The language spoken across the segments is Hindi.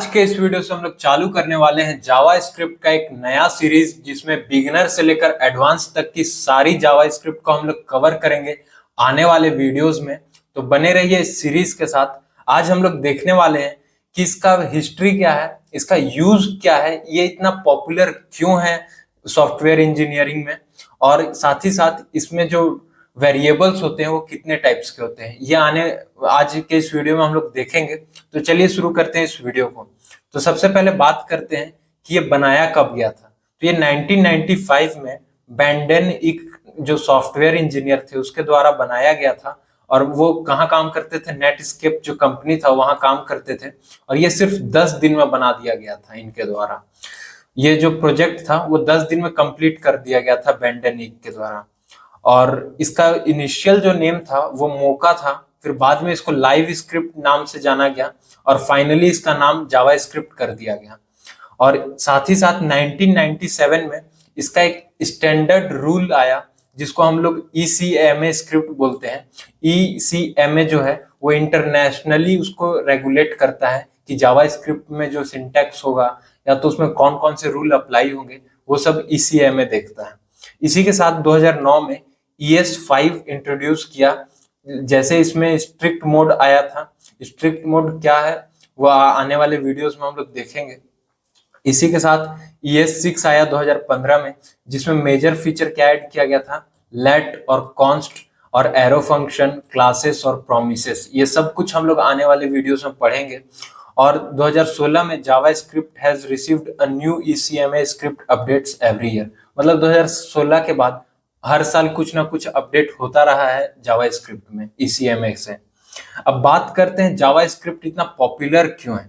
आज के इस वीडियो से हम लोग चालू करने वाले हैं जावा स्क्रिप्ट का एक नया सीरीज, जिसमें बिगिनर से लेकर एडवांस तक की सारी जावा स्क्रिप्ट को हम लोग कवर करेंगे आने वाले वीडियोस में। तो बने रहिए इस सीरीज के साथ। आज हम लोग देखने वाले हैं कि इसका हिस्ट्री क्या है, इसका यूज क्या है, ये इतना पॉपुलर क्यों है सॉफ्टवेयर इंजीनियरिंग में, और साथ ही साथ इसमें जो वेरिएबल्स होते हैं वो कितने टाइप्स के होते हैं, ये आज के इस वीडियो में हम लोग देखेंगे। तो चलिए शुरू करते हैं इस वीडियो को। तो सबसे पहले बात करते हैं कि ये बनाया कब गया था। तो ये 1995 में बैंडन एक जो सॉफ्टवेयर इंजीनियर थे उसके द्वारा बनाया गया था, और वो कहाँ काम करते थे, नेटस्केप जो कंपनी था वहां काम करते थे, और ये सिर्फ 10 दिन में बना दिया गया था इनके द्वारा। ये जो प्रोजेक्ट था वो 10 दिन में कंप्लीट कर दिया गया था बैंडन के द्वारा। और इसका इनिशियल जो नेम था वो मोका था, फिर बाद में इसको लाइव स्क्रिप्ट नाम से जाना गया, और फाइनली इसका नाम जावा स्क्रिप्ट कर दिया गया। और साथ ही साथ 1997 में इसका एक स्टैंडर्ड रूल आया जिसको हम लोग ECMA स्क्रिप्ट बोलते हैं। ECMA जो है वो इंटरनेशनली उसको रेगुलेट करता है कि जावा स्क्रिप्ट में जो सिंटैक्स होगा या तो उसमें कौन कौन से रूल अप्लाई होंगे, वो सब ECMA देखता है। इसी के साथ 2009 में ES5 इंट्रोड्यूस किया। जैसे इसमें स्ट्रिक्ट मोड आया था, स्ट्रिक्ट मोड क्या है वो आने वाले वीडियोस में हम लोग देखेंगे। इसी के साथ ES6 आया 2015 में, जिसमें मेजर फीचर क्या ऐड किया गया था, लेट और कॉन्स्ट और एरो फंक्शन, क्लासेस और प्रोमिसेस, ये सब कुछ हम लोग आने वाले वीडियोस में पढ़ेंगे। और 2016 में JavaScript has received a new ECMA script updates every year. मतलब 2016 के बाद हर साल कुछ ना कुछ अपडेट होता रहा है जावा स्क्रिप्ट में ECMA से। अब बात करते हैं जावा स्क्रिप्ट इतना पॉपुलर क्यों है।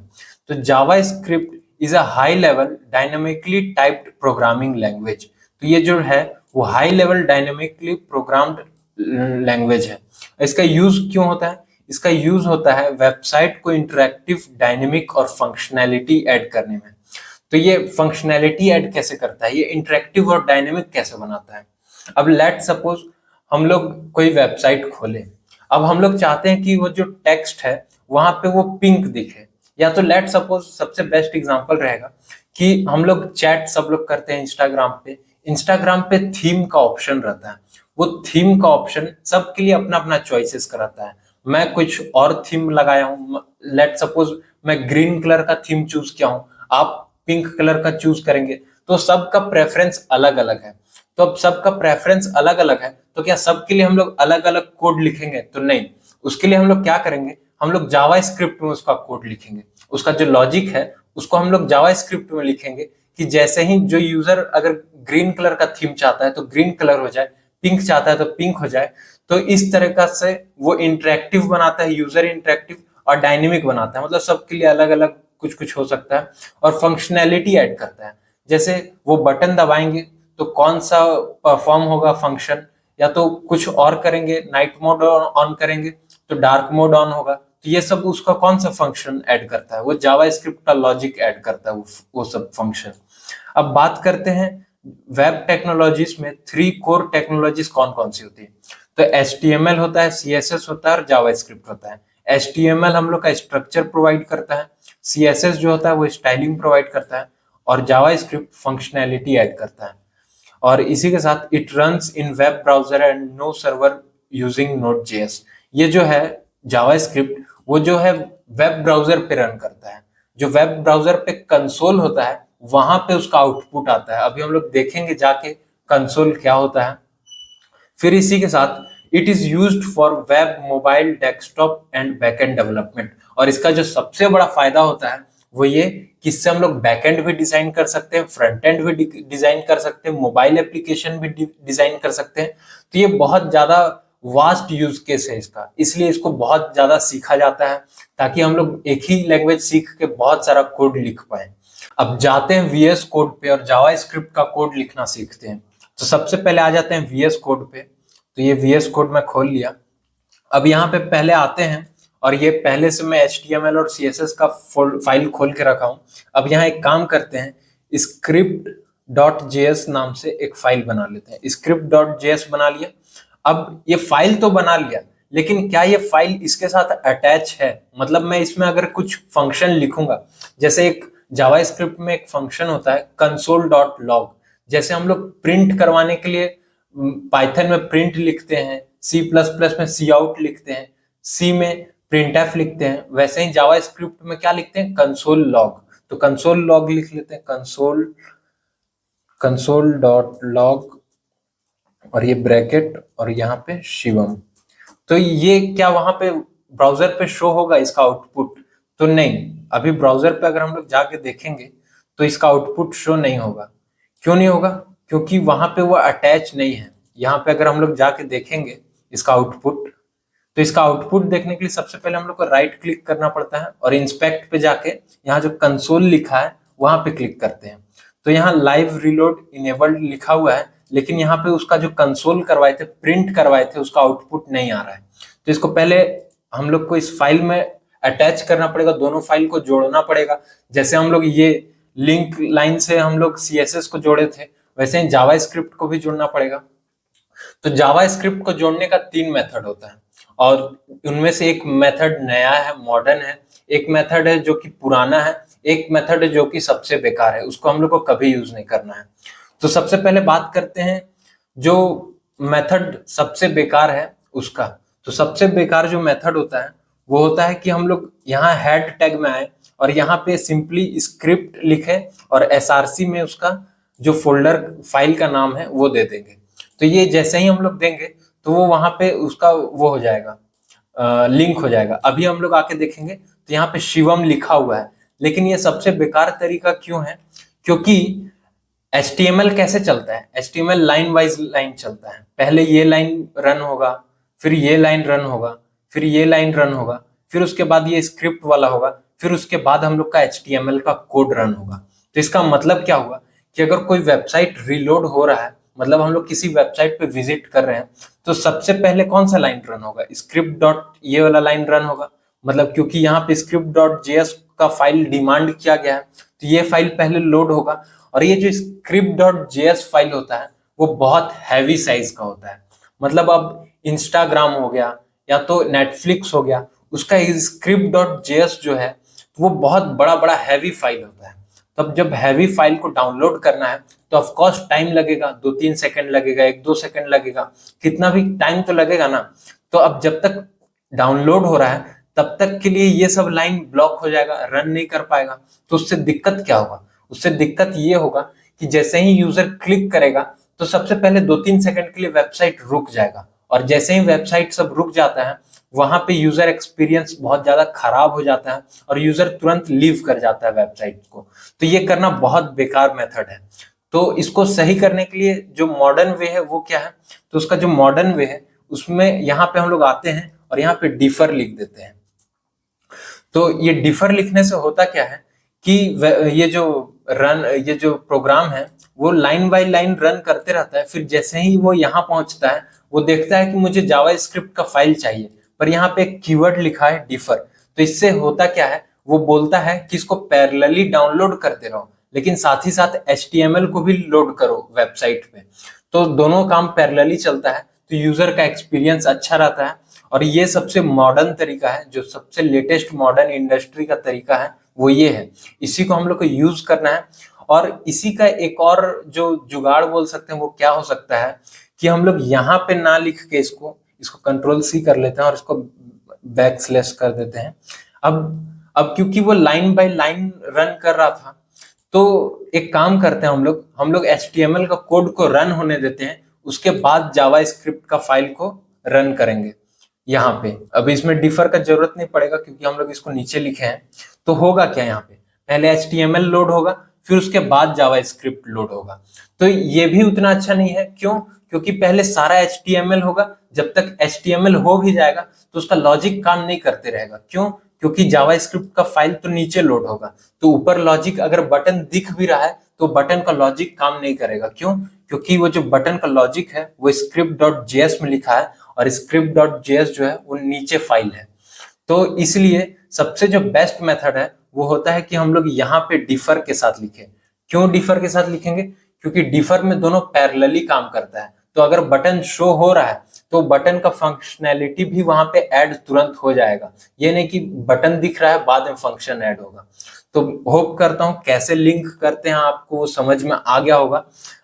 तो JavaScript is a high level dynamically typed programming language. तो ये जो है वो high level dynamically programmed language है। इसका यूज क्यों होता है? इसका यूज होता है वेबसाइट को इंटरैक्टिव, डायनेमिक और फंक्शनैलिटी ऐड करने में। तो ये फंक्शनैलिटी ऐड कैसे करता है, ये इंटरैक्टिव और डायनेमिक कैसे बनाता है। अब लेट सपोज हम लोग कोई वेबसाइट खोले, अब हम लोग चाहते हैं कि वो जो टेक्स्ट है वहां पे वो पिंक दिखे, या तो लेट सपोज सबसे बेस्ट एग्जांपल रहेगा कि हम लोग चैट सब लोग करते हैं इंस्टाग्राम पे थीम का ऑप्शन रहता है। वो थीम का ऑप्शन सबके लिए अपना अपना चॉइसेस कराता है। मैं कुछ और थीम लगाया हूँ, लेट सपोज मैं ग्रीन कलर का थीम चूज किया हूँ, आप पिंक कलर का चूज करेंगे, तो सबका प्रेफरेंस अलग अलग है। तो अब सबका प्रेफरेंस अलग अलग है, तो क्या सबके लिए हम लोग अलग अलग कोड लिखेंगे? तो नहीं, उसके लिए हम लोग क्या करेंगे, हम लोग जावा स्क्रिप्ट में उसका कोड लिखेंगे। उसका जो लॉजिक है उसको हम लोग जावा स्क्रिप्ट में लिखेंगे कि जैसे ही जो यूजर अगर ग्रीन कलर का थीम चाहता है तो ग्रीन कलर हो जाए, पिंक चाहता है तो पिंक हो जाए। तो इस तरीका से वो इंटरेक्टिव बनाता है, यूजर इंटरेक्टिव और डायनेमिक बनाता है। मतलब सबके लिए अलग अलग कुछ कुछ हो सकता है, और फंक्शनैलिटी ऐड करता है। जैसे वो बटन दबाएंगे तो कौन सा परफॉर्म होगा फंक्शन, या तो कुछ और करेंगे, नाइट मोड ऑन करेंगे तो डार्क मोड ऑन होगा। तो ये सब उसका कौन सा फंक्शन ऐड करता है, वो जावा स्क्रिप्ट का लॉजिक ऐड करता है वो सब फंक्शन। अब बात करते हैं वेब टेक्नोलॉजीज में 3 कोर टेक्नोलॉजीज कौन कौन सी होती है। तो HTML होता है, CSS होता है और जावा स्क्रिप्ट होता है। HTML हम लोग का स्ट्रक्चर प्रोवाइड करता है, CSS जो होता है वो स्टाइलिंग प्रोवाइड करता है, और जावा स्क्रिप्ट फंक्शनैलिटी ऐड करता है। और इसी के साथ it runs in web browser and no server using Node.js। ये जो है जावा स्क्रिप्ट वो जो है वेब ब्राउजर पे रन करता है। जो वेब ब्राउजर पे कंसोल होता है वहां पे उसका आउटपुट आता है। अभी हम लोग देखेंगे जाके कंसोल क्या होता है। फिर इसी के साथ it is used for web, mobile, desktop and backend development. और इसका जो सबसे बड़ा फायदा होता है वो ये कि इससे हम लोग बैकएंड भी डिजाइन कर सकते हैं, फ्रंट एंड भी डिजाइन कर सकते हैं, मोबाइल एप्लीकेशन भी डिजाइन कर सकते हैं। तो ये बहुत ज्यादा वास्ट यूज केस है इसका, इसलिए इसको बहुत ज्यादा सीखा जाता है ताकि हम लोग एक ही लैंग्वेज सीख के बहुत सारा कोड लिख पाए। अब जाते हैं VS कोड पे और जावा स्क्रिप्ट का कोड लिखना सीखते हैं। तो सबसे पहले आ जाते हैं VS कोड पे। तो ये VS कोड मैं खोल लिया। अब यहाँ पे पहले आते हैं, और ये पहले से मैं HTML और CSS का फाइल खोल के रखा हूँ। अब यहाँ एक काम करते हैं, script.js नाम से एक फाइल बना लेते हैं। script.js बना लिया। अब ये फाइल तो बना लिया, लेकिन क्या ये फाइल इसके साथ अटैच है? मतलब मैं इसमें अगर कुछ फंक्शन लिखूंगा, जैसे एक जावास्क्रिप्ट में एक फंक्शन होता है console.log, जैसे हम लोग प्रिंट करवाने के लिए पाइथन में प्रिंट लिखते हैं, सी प्लस प्लस में सी आउट लिखते हैं, सी में printf लिखते हैं, वैसे ही जावास्क्रिप्ट में क्या लिखते हैं? Console log. तो कंसोल लॉग लिख लेते हैं, console.log और ये ब्रैकेट और यहाँ पे शिवम। तो ये क्या वहां पे ब्राउजर पे शो होगा इसका आउटपुट? तो नहीं, अभी ब्राउजर पे अगर हम लोग जाके देखेंगे तो इसका आउटपुट शो नहीं होगा। क्यों नहीं होगा? क्योंकि वहां पे वो अटैच नहीं है। यहाँ पे अगर हम लोग जाके देखेंगे इसका आउटपुट, तो इसका आउटपुट देखने के लिए सबसे पहले हम लोग को राइट क्लिक करना पड़ता है और इंस्पेक्ट पे जाके यहाँ जो कंसोल लिखा है वहां पे क्लिक करते हैं। तो यहाँ लाइव रीलोड इनेबल्ड लिखा हुआ है, लेकिन यहाँ पे उसका जो कंसोल करवाए थे, प्रिंट करवाए थे, उसका आउटपुट नहीं आ रहा है। तो इसको पहले हम लोग को इस फाइल में अटैच करना पड़ेगा, दोनों फाइल को जोड़ना पड़ेगा। जैसे हम लोग ये लिंक लाइन से हम लोग CSS को जोड़े थे, वैसे ही जावास्क्रिप्ट को भी जोड़ना पड़ेगा। तो जावास्क्रिप्ट को जोड़ने का 3 मेथड होता है और उनमें से एक मेथड नया है, मॉडर्न है, एक मेथड है जो कि पुराना है, एक मेथड है जो कि सबसे बेकार है, उसको हम लोग को कभी यूज नहीं करना है। तो सबसे पहले बात करते हैं जो मेथड सबसे बेकार है उसका। तो सबसे बेकार जो मेथड होता है वो होता है कि हम लोग यहाँ हेड टैग में आए और यहाँ पे सिंपली स्क्रिप्ट लिखे और SRC में उसका जो फोल्डर फाइल का नाम है वो दे देंगे। तो ये जैसे ही हम लोग देंगे तो वो वहां पे उसका वो हो जाएगा, लिंक हो जाएगा। अभी हम लोग आके देखेंगे तो यहाँ पे शिवम लिखा हुआ है, लेकिन ये सबसे बेकार तरीका क्यों है? क्योंकि HTML कैसे चलता है? HTML लाइन वाइज लाइन चलता है। पहले ये लाइन रन होगा, फिर ये लाइन रन होगा, फिर ये लाइन रन होगा, फिर उसके बाद ये स्क्रिप्ट वाला होगा, फिर उसके बाद हम लोग का HTML का कोड रन होगा। तो इसका मतलब क्या हुआ कि अगर कोई वेबसाइट रीलोड हो रहा है, मतलब हम लोग किसी वेबसाइट पे विजिट कर रहे हैं, तो सबसे पहले कौन सा लाइन रन होगा? स्क्रिप्ट डॉट ये वाला लाइन रन होगा। मतलब क्योंकि यहाँ पे script.js का फाइल डिमांड किया गया है, तो ये फाइल पहले लोड होगा। और ये जो script.js फाइल होता है वो बहुत हैवी साइज का होता है। मतलब अब इंस्टाग्राम हो गया या तो नेटफ्लिक्स हो गया, उसका script.js जो है वो बहुत बड़ा बड़ा हैवी फाइल होता है। तब जब हैवी फाइल को डाउनलोड करना है तो ऑफ कोर्स टाइम लगेगा, 2-3 सेकंड लगेगा, 1-2 सेकंड लगेगा, कितना भी टाइम तो लगेगा ना। तो अब जब तक डाउनलोड हो रहा है तब तक के लिए ये सब लाइन ब्लॉक हो जाएगा, रन नहीं कर पाएगा। तो उससे दिक्कत क्या होगा? उससे दिक्कत ये होगा कि जैसे ही यूजर क्लिक करेगा तो सबसे पहले 2-3 सेकंड के लिए वेबसाइट रुक जाएगा, और जैसे ही वेबसाइट सब रुक जाता है वहां पे यूजर एक्सपीरियंस बहुत ज्यादा खराब हो जाता है और यूजर तुरंत लीव कर जाता है वेबसाइट को। तो ये करना बहुत बेकार मेथड है। तो इसको सही करने के लिए जो मॉडर्न वे है वो क्या है? तो उसका जो मॉडर्न वे है उसमें यहाँ पे हम लोग आते हैं और यहाँ पे डिफर लिख देते हैं। तो ये डिफर लिखने से होता क्या है कि ये जो प्रोग्राम है वो लाइन बाय लाइन रन करते रहता है। फिर जैसे ही वो यहाँ पहुंचता है वो देखता है कि मुझे जावास्क्रिप्ट का फाइल चाहिए, पर यहाँ पे एक कीवर्ड लिखा है डिफर। तो इससे होता क्या है, वो बोलता है कि इसको पैरेलली डाउनलोड करते रहो, लेकिन साथ ही साथ HTML को भी लोड करो वेबसाइट पे। तो दोनों काम पैरेलली चलता है, तो यूजर का एक्सपीरियंस अच्छा रहता है। और ये सबसे मॉडर्न तरीका है, जो सबसे लेटेस्ट मॉडर्न इंडस्ट्री का तरीका है वो ये है। इसी को हम लोग को यूज करना है। और इसी का एक और जो जुगाड़ बोल सकते हैं वो क्या हो सकता है कि हम लोग यहाँ पे ना लिख के इसको Ctrl+C कर लेते हैं और इसको बैकस्लैश कर देते हैं। अब क्योंकि वो लाइन बाय लाइन रन कर रहा था, तो एक काम करते हैं हम लोग HTML का कोड को रन होने देते हैं, उसके बाद जावास्क्रिप्ट का फाइल को रन करेंगे यहाँ पे। अब इसमें डिफर का जरूरत नहीं पड़ेगा क्योंकि हम लोग इसको नीचे लिखे हैं। तो होगा क्या, यहाँ पे पहले HTML लोड होगा, फिर उसके बाद जावास्क्रिप्ट लोड होगा। तो ये भी उतना अच्छा नहीं है। क्यों? क्योंकि पहले सारा HTML होगा, जब तक HTML हो भी जाएगा तो उसका लॉजिक काम नहीं करते रहेगा। क्यों? क्योंकि जावास्क्रिप्ट का फाइल तो नीचे लोड होगा, तो ऊपर लॉजिक अगर बटन दिख भी रहा है तो बटन का लॉजिक काम नहीं करेगा। क्यों? क्योंकि वो जो बटन का लॉजिक है वो script.js में लिखा है और script.js जो है वो नीचे फाइल है। तो इसलिए सबसे जो बेस्ट मेथड है वो होता है कि हम लोग यहाँ पे डिफर के साथ लिखें। क्यों डिफर के साथ लिखेंगे? क्योंकि डिफर में दोनों पैरेलली काम करता है। तो अगर बटन शो हो रहा है तो बटन का फंक्शनैलिटी भी वहां पे ऐड तुरंत हो जाएगा। ये नहीं कि बटन दिख रहा है बाद में फंक्शन ऐड होगा। तो होप करता हूं कैसे लिंक करते हैं आपको समझ में आ गया होगा।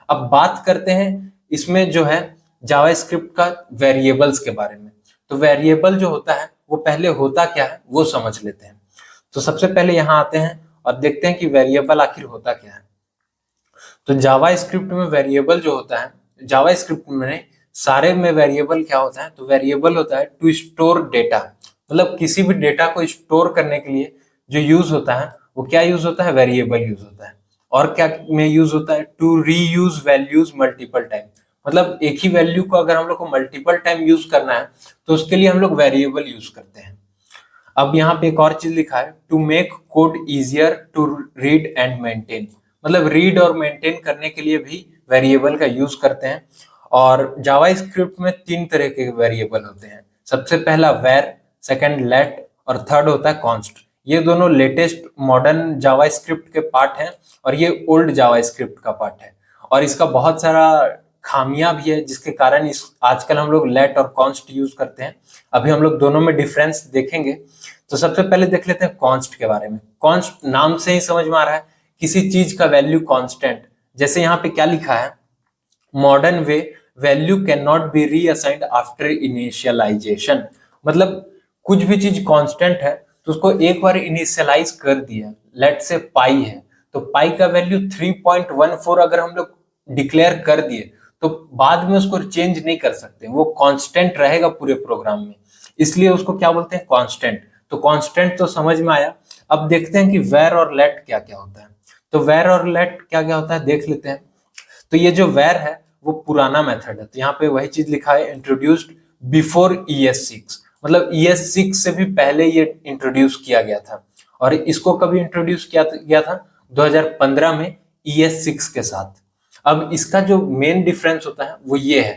अब बात करते हैं इसमें जो है जावास्क्रिप्ट का वेरिएबल्स के बारे में। तो वेरिएबल जो होता है वो पहले होता क्या है वो समझ लेते हैं। तो सबसे पहले यहाँ आते हैं और देखते हैं कि वेरिएबल आखिर होता क्या है। तो जावास्क्रिप्ट में वेरिएबल जो होता है, जावास्क्रिप्ट में सारे में वेरिएबल क्या होता है, तो वेरिएबल होता है टू स्टोर डेटा। मतलब किसी भी डेटा को स्टोर करने के लिए जो यूज होता है वो क्या यूज होता है, वेरिएबल यूज होता है। और क्या में यूज होता है, to reuse values multiple time. मतलब एक ही वैल्यू को अगर हम लोग को मल्टीपल टाइम यूज करना है तो उसके लिए हम लोग वेरिएबल यूज करते हैं। अब यहाँ पे एक और चीज लिखा है, to make code easier to read and maintain. मतलब रीड और मेंटेन करने के लिए भी वेरिएबल का यूज करते हैं। और जावास्क्रिप्ट में 3 तरह के वेरिएबल होते हैं। सबसे पहला वेर, सेकंड लेट और थर्ड होता है कॉन्स्ट। ये दोनों लेटेस्ट मॉडर्न जावास्क्रिप्ट के पार्ट हैं और ये ओल्ड जावास्क्रिप्ट का पार्ट है। और इसका बहुत सारा खामियां भी है जिसके कारण इस आजकल हम लोग लेट और कॉन्स्ट यूज करते हैं। अभी हम लोग दोनों में डिफरेंस देखेंगे। तो सबसे पहले देख लेते हैं कॉन्स्ट के बारे में। कॉन्स्ट नाम से ही समझ में आ रहा है किसी चीज का वैल्यू कांस्टेंट। जैसे यहाँ पे क्या लिखा है, modern way value can not be reassigned after initialization. मतलब कुछ भी चीज कांस्टेंट है तो उसको एक बार इनिशियलाइज कर दिया, लेट से पाई है तो पाई का वैल्यू 3.14 अगर हम लोग डिक्लेयर कर दिए तो बाद में उसको चेंज नहीं कर सकते, वो कांस्टेंट रहेगा पूरे प्रोग्राम में। इसलिए उसको क्या बोलते हैं, कांस्टेंट। तो कांस्टेंट तो समझ में आया। अब देखते हैं कि वेर और लेट क्या क्या होता है। तो वेर और लेट क्या क्या होता है देख लेते हैं। तो ये जो वेर है वो पुराना मेथड है। तो यहाँ पे वही चीज लिखा है, इंट्रोड्यूस्ड बिफोर ES6। मतलब ES6 से भी पहले ये इंट्रोड्यूस किया गया था। और इसको कभी इंट्रोड्यूस किया गया था, 2015 में ES6 के साथ। अब इसका जो मेन डिफरेंस होता है वो ये है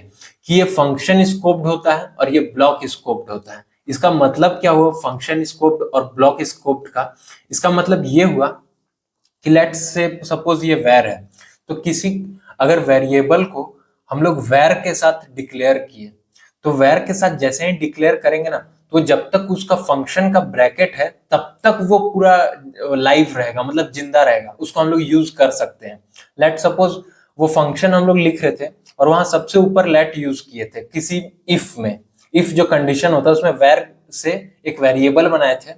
कि ये फंक्शन स्कोप्ड होता है और ये ब्लॉक स्कोप्ड होता है। इसका मतलब क्या हुआ फंक्शन स्कोप्ड और ब्लॉक स्कोप्ड का? इसका मतलब ये हुआ कि लेट्स से सपोज ये वेर है, तो किसी अगर वेरिएबल को हम लोग वेर के साथ डिक्लेयर किए तो वेर के साथ जैसे ही डिक्लेयर करेंगे ना तो जब तक उसका फंक्शन का ब्रैकेट है तब तक वो पूरा लाइव रहेगा, मतलब जिंदा रहेगा, उसको हम लोग यूज कर सकते हैं। लेट सपोज वो फंक्शन हम लोग लिख रहे थे और वहां सबसे ऊपर लेट यूज किए थे किसी इफ में। इफ जो कंडीशन होता है उसमें वेर से एक वेरिएबल बनाए थे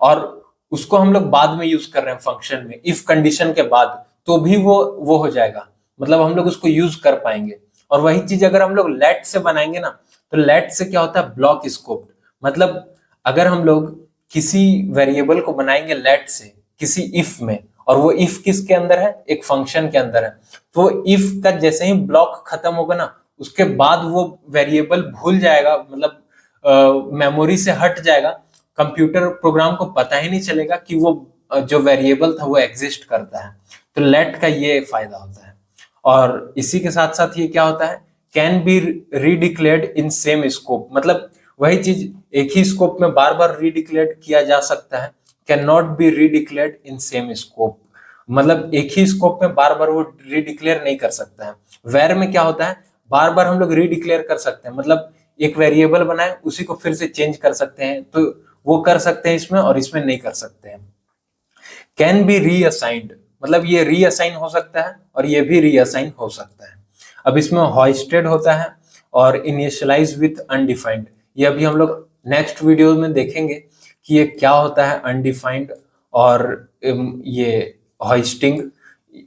और उसको हम लोग बाद में यूज कर रहे हैं फंक्शन में, इफ कंडीशन के बाद, तो भी वो हो जाएगा, मतलब हम लोग उसको यूज कर पाएंगे। और वही चीज अगर हम लोग लेट से बनाएंगे ना तो लेट से क्या होता है, ब्लॉक स्कोप्ड। मतलब अगर हम लोग किसी वेरिएबल को बनाएंगे लेट से किसी इफ में और वो इफ किसके अंदर है, एक फंक्शन के अंदर है, तो इफ का जैसे ही ब्लॉक खत्म होगा ना उसके बाद वो वेरिएबल भूल जाएगा, मतलब मेमोरी से हट जाएगा। कंप्यूटर प्रोग्राम को पता ही नहीं चलेगा कि वो जो वेरिएबल था वो एग्जिस्ट करता है। तो लेट का ये फायदा होता है। और इसी के साथ साथ ये क्या होता है, can be redeclared in same scope. मतलब वही चीज एक ही स्कोप में बार बार रीडिक्लेयर किया जा सकता है। Can not be redeclared in same scope, मतलब एक ही स्कोप में बार बार वो रीडिक्लेयर नहीं कर सकता है। वेर में क्या होता है, बार बार हम लोग रीडिक्लेयर कर सकते हैं, मतलब एक वेरिएबल बनाए उसी को फिर से चेंज कर सकते हैं, तो वो कर सकते हैं इसमें और इसमें नहीं कर सकते हैं। कैन बी रीअसाइंड, मतलब ये रीअसाइन हो सकता है और ये भी रीअसाइन हो सकता है। अब इसमें हॉइस्टेड होता है और इनिशियलाइज विथ अनडिफाइंड। ये अभी हम लोग नेक्स्ट वीडियो में देखेंगे कि ये क्या होता है अनडिफाइंड और ये हॉइस्टिंग,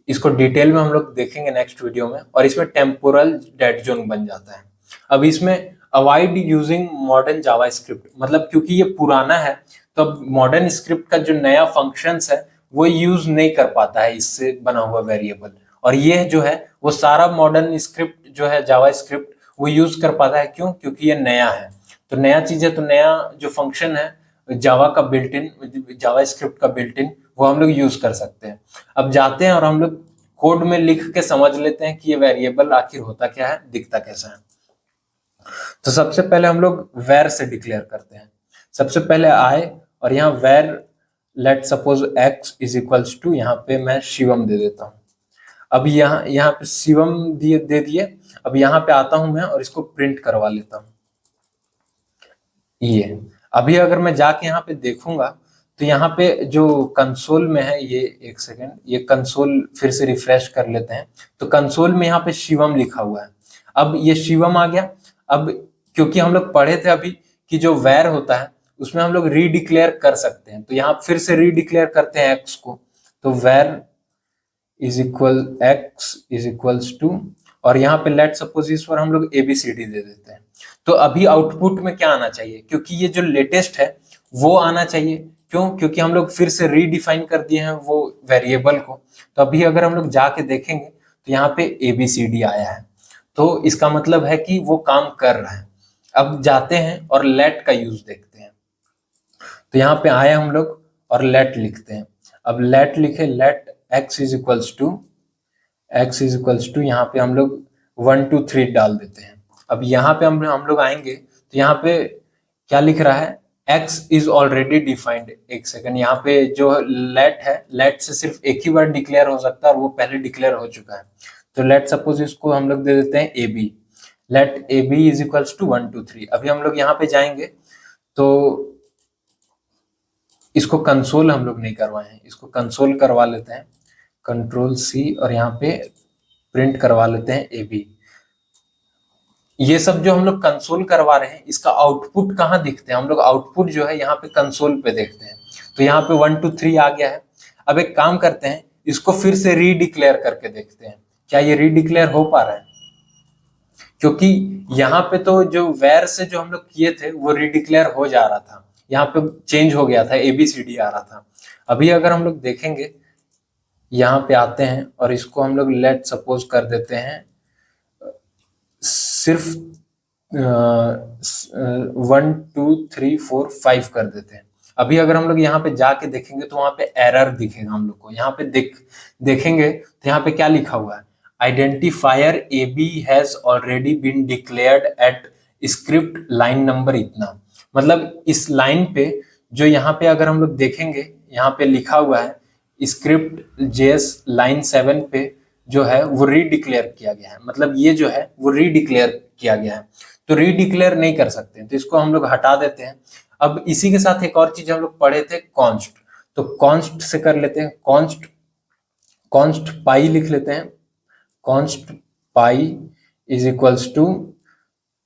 इसको डिटेल में हम लोग देखेंगे नेक्स्ट वीडियो में। और इसमें टेम्पोरल डेड जोन बन जाता है। अब इसमें अवॉइड यूजिंग मॉडर्न जावास्क्रिप्ट, मतलब क्योंकि ये पुराना है तो अब मॉडर्न स्क्रिप्ट का जो नया फंक्शंस है वो यूज नहीं कर पाता है इससे बना हुआ वेरिएबल। और ये जो है वो सारा मॉडर्न स्क्रिप्ट जो है जावास्क्रिप्ट वो यूज कर पाता है। क्यों? क्योंकि ये नया है, तो नया चीज है, तो नया जो फंक्शन है जावा का बिल्ट इन, जावास्क्रिप्ट का बिल्ट इन, वो हम लोग यूज कर सकते हैं। अब जाते हैं और हम लोग कोड में लिख के समझ लेते हैं कि ये वेरिएबल आखिर होता क्या है, दिखता कैसा है। तो सबसे पहले हम लोग वेर से डिक्लेयर करते हैं। सबसे पहले आए और यहाँ where let suppose x is equals to, यहाँ पे मैं शिवम दे देता हूँ। अब यहाँ पे शिवम दे दिए। अब यहाँ पे आता हूं मैं और इसको प्रिंट करवा लेता हूँ। ये अभी अगर मैं जाके यहाँ पे देखूंगा तो यहाँ पे जो कंसोल में है, ये एक सेकेंड, ये कंसोल फिर से रिफ्रेश कर लेते हैं। तो कंसोल में यहाँ पे शिवम लिखा हुआ है। अब ये शिवम आ गया। अब क्योंकि हम लोग पढ़े थे अभी कि जो वैर होता है उसमें हम लोग रीडिक्लेयर कर सकते हैं, तो यहाँ फिर से रीडिक्लेयर करते हैं एक्स को। तो वैर एक्स इज इक्वल्स टू, और यहाँ पे लेट सपोज इस पर हम लोग एबीसीडी दे देते हैं। तो अभी आउटपुट में क्या आना चाहिए, क्योंकि ये जो लेटेस्ट है वो आना चाहिए। क्यों? क्योंकि हम लोग फिर से रीडिफाइन कर दिए हैं वो वेरिएबल को। तो अभी अगर हम लोग जाके देखेंगे तो यहाँ पे एबीसीडी आया है, तो इसका मतलब है कि वो काम कर रहा है। अब जाते हैं और लेट का यूज देखते हैं। तो यहाँ पे आए हम लोग और लेट लिखते हैं। अब लेट लिखे, let x is equals to यहाँ पे हम लोग 1 2 3 डाल देते हैं। अब यहाँ पे हम लोग आएंगे तो यहाँ पे क्या लिख रहा है, x इज ऑलरेडी डिफाइंड। एक सेकंड, यहाँ पे जो लेट है, लेट से सिर्फ एक ही बार डिक्लेयर हो सकता है और वो पहले डिक्लेयर हो चुका है। तो लेट सपोज इसको हम लोग दे देते हैं A B. Let A B is equals to 1 2 3। अभी हम लोग यहाँ पे जाएंगे तो इसको कंसोल हम लोग नहीं करवाए हैं, इसको कंसोल करवा लेते हैं, कंट्रोल सी, और यहाँ पे प्रिंट करवा लेते हैं ए बी। ये सब जो हम लोग कंसोल करवा रहे हैं इसका आउटपुट कहाँ दिखते हैं, हम लोग आउटपुट जो है यहाँ पे कंसोल पे देखते हैं। तो यहाँ पे 1 2 3 आ गया है। अब एक काम करते हैं, इसको फिर से रीडिक्लेयर करके देखते हैं क्या ये रीडिक्लेयर हो पा रहा है, क्योंकि यहाँ पे तो जो वैर से जो हम लोग किए थे वो रीडिक्लेयर हो जा रहा था, यहाँ पे चेंज हो गया था, एबीसीडी आ रहा था। अभी अगर हम लोग देखेंगे, यहाँ पे आते हैं और इसको हम लोग लेट सपोज कर देते हैं सिर्फ 1 2 3 4 5 कर देते हैं। अभी अगर हम लोग यहाँ पे जाके देखेंगे तो वहां पे एरर दिखेगा हम लोग को। यहाँ पे देखेंगे तो यहाँ पे क्या लिखा हुआ है, identifier A B has already been declared at script line number इतना। मतलब इस लाइन पे जो यहाँ पे अगर हम लोग देखेंगे, यहाँ पे लिखा हुआ है स्क्रिप्ट जेएस लाइन 7 पे जो है वो रीडिक्लेयर किया गया है, मतलब ये जो है वो रीडिक्लेयर किया गया है। तो रीडिक्लेयर नहीं कर सकते, तो इसको हम लोग हटा देते हैं। अब इसी के साथ एक और चीज हम लोग पढ़े थे, कॉन्स्ट। तो कॉन्स्ट से कर लेते हैं, कॉन्स्ट पाई लिख लेते हैं। Const pi is equals to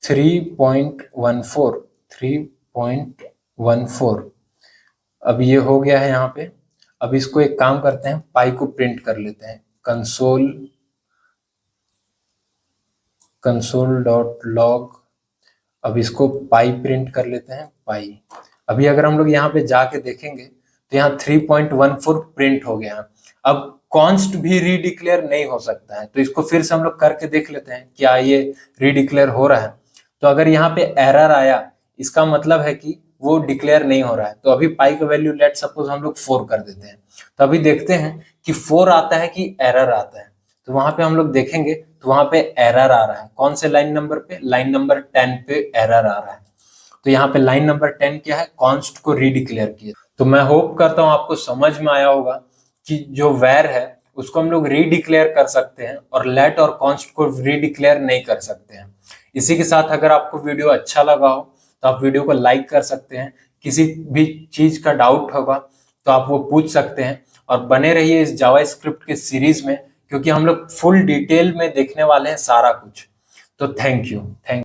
3.14। अब ये हो गया है यहाँ पे। अब इसको एक काम करते हैं, पाई को प्रिंट कर लेते हैं, कंसोल डॉट लॉग। अब इसको पाई प्रिंट कर लेते हैं, पाई। अभी अगर हम लोग यहाँ पे जाके देखेंगे तो यहाँ 3.14 प्रिंट हो गया है। अब कॉन्स्ट भी रीडिक्लेयर नहीं हो सकता है, तो इसको फिर से हम लोग करके देख लेते हैं क्या ये रीडिक्लेयर हो रहा है। तो अगर यहाँ पे एरर आया, इसका मतलब है कि वो डिक्लेयर नहीं हो रहा है। तो अभी पाई का वैल्यू लेट सपोज हम लोग 4 कर देते हैं। तो अभी देखते हैं कि 4 आता है कि एरर आता है। तो वहां पे हम लोग देखेंगे तो वहां पे एरर आ रहा है। कौन से लाइन नंबर पे? लाइन नंबर 10 पे एरर आ रहा है। तो यहाँ पे लाइन नंबर 10 क्या है, कॉन्स्ट को रीडिक्लेयर किया। तो मैं होप करता हूँ आपको समझ में आया होगा कि जो वैर है उसको हम लोग रीडिक्लेयर कर सकते हैं और लेट और कॉन्स्ट को रीडिक्लेयर नहीं कर सकते हैं। इसी के साथ अगर आपको वीडियो अच्छा लगा हो तो आप वीडियो को लाइक कर सकते हैं। किसी भी चीज का डाउट होगा तो आप वो पूछ सकते हैं, और बने रहिए इस जावास्क्रिप्ट के सीरीज में, क्योंकि हम लोग फुल डिटेल में देखने वाले हैं सारा कुछ। तो थैंक यू।